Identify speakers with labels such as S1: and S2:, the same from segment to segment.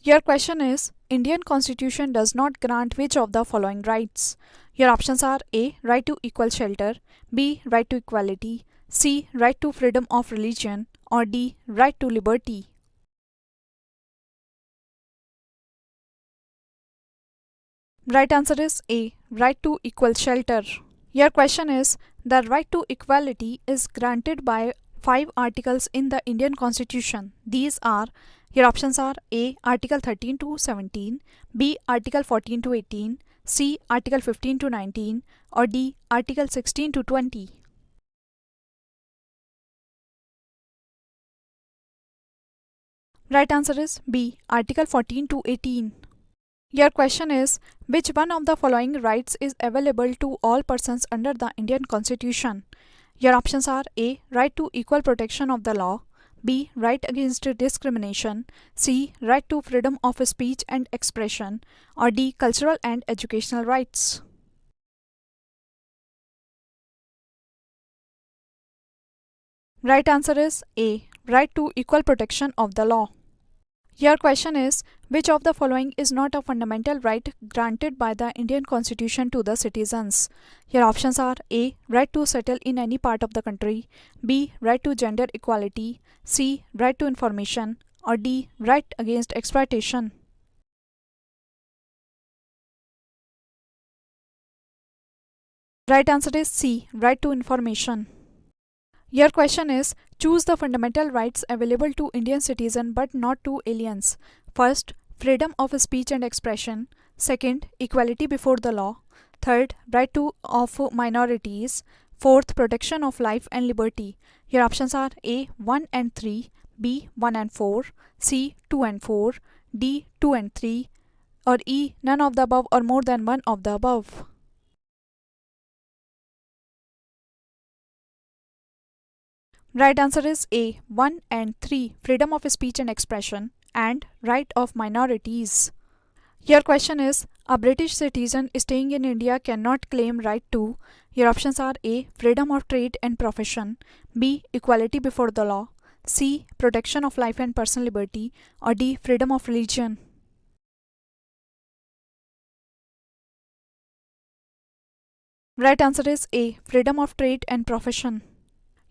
S1: Your question is Indian Constitution does not grant which of the following rights? Your options are A. Right to equal shelter, B. Right to equality, C. Right to freedom of religion, or D. Right to liberty. Right answer is A. Right to equal shelter. Your question is the right to equality is granted by five articles in the Indian Constitution. These are your options are A. Article 13 to 17, B. Article 14 to 18, C. Article 15 to 19, or D. Article 16 to 20. Right answer is B. Article 14 to 18. Your question is which one of the following rights is available to all persons under the Indian Constitution? Your options are A. Right to equal protection of the law, B. Right against discrimination, C. Right to freedom of speech and expression, or D. Cultural and educational rights. Right answer is A. Right to equal protection of the law. Your question is which of the following is not a fundamental right granted by the Indian Constitution to the citizens? Your options are A. Right to settle in any part of the country, B. Right to gender equality, C. Right to information, or D. Right against exploitation. Right answer is C. Right to information. Your question is choose the fundamental rights available to Indian citizens but not to aliens. First, freedom of speech and expression. Second, equality before the law. Third, right to of minorities. Fourth, protection of life and liberty. Your options are A 1 and 3, B 1 and 4, C 2 and 4, D 2 and 3, or E none of the above or more than one of the above. Right answer is A 1 and 3, freedom of speech and expression and right of minorities. Your question is a British citizen staying in India cannot claim right to. Your options are A. Freedom of trade and profession, B. Equality before the law, C. Protection of life and personal liberty, or D. Freedom of religion. Right answer is A. Freedom of trade and profession.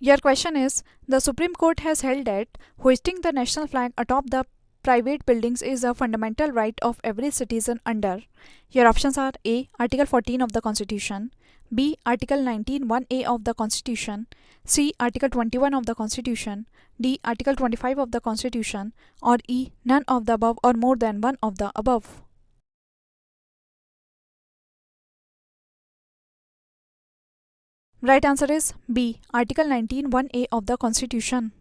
S1: Your question is the Supreme Court has held that hoisting the national flag atop the private buildings is a fundamental right of every citizen under. Your options are A. Article 14 of the Constitution, B. Article 19 1A of the Constitution, C. Article 21 of the Constitution, D. Article 25 of the Constitution, or E. None of the above or more than one of the above. Right answer is B. Article 19 1A of the Constitution.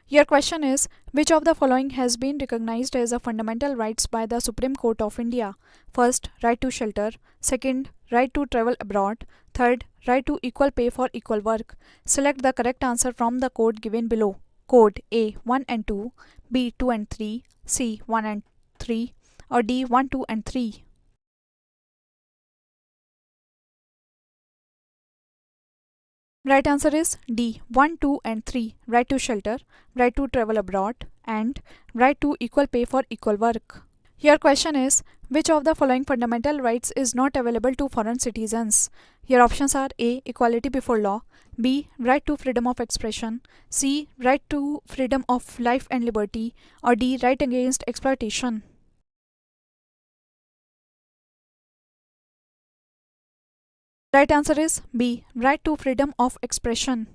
S1: Your question is which of the following has been recognized as a fundamental rights by the Supreme Court of India? First, right to shelter, second, right to travel abroad, third, right to equal pay for equal work. Select the correct answer from the code given below. Code A 1 and 2, B 2 and 3, C 1 and 3, or D 1 2 and 3. Right answer is D 1 2 and 3, right to shelter, right to travel abroad, and right to equal pay for equal work. Your question is which of the following fundamental rights is not available to foreign citizens? Your options are A. Equality before law, B. Right to freedom of expression, C. Right to freedom of life and liberty, or D. Right against exploitation. Right answer is B. Right to freedom of expression.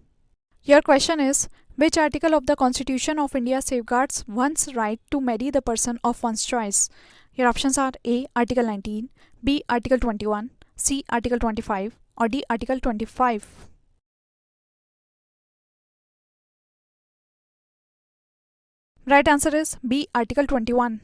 S1: Your question is which article of the Constitution of India safeguards one's right to marry the person of one's choice? Your options are A. Article 19, B. Article 21, C. Article 25, or D. Article 25. Right answer is B. Article 21.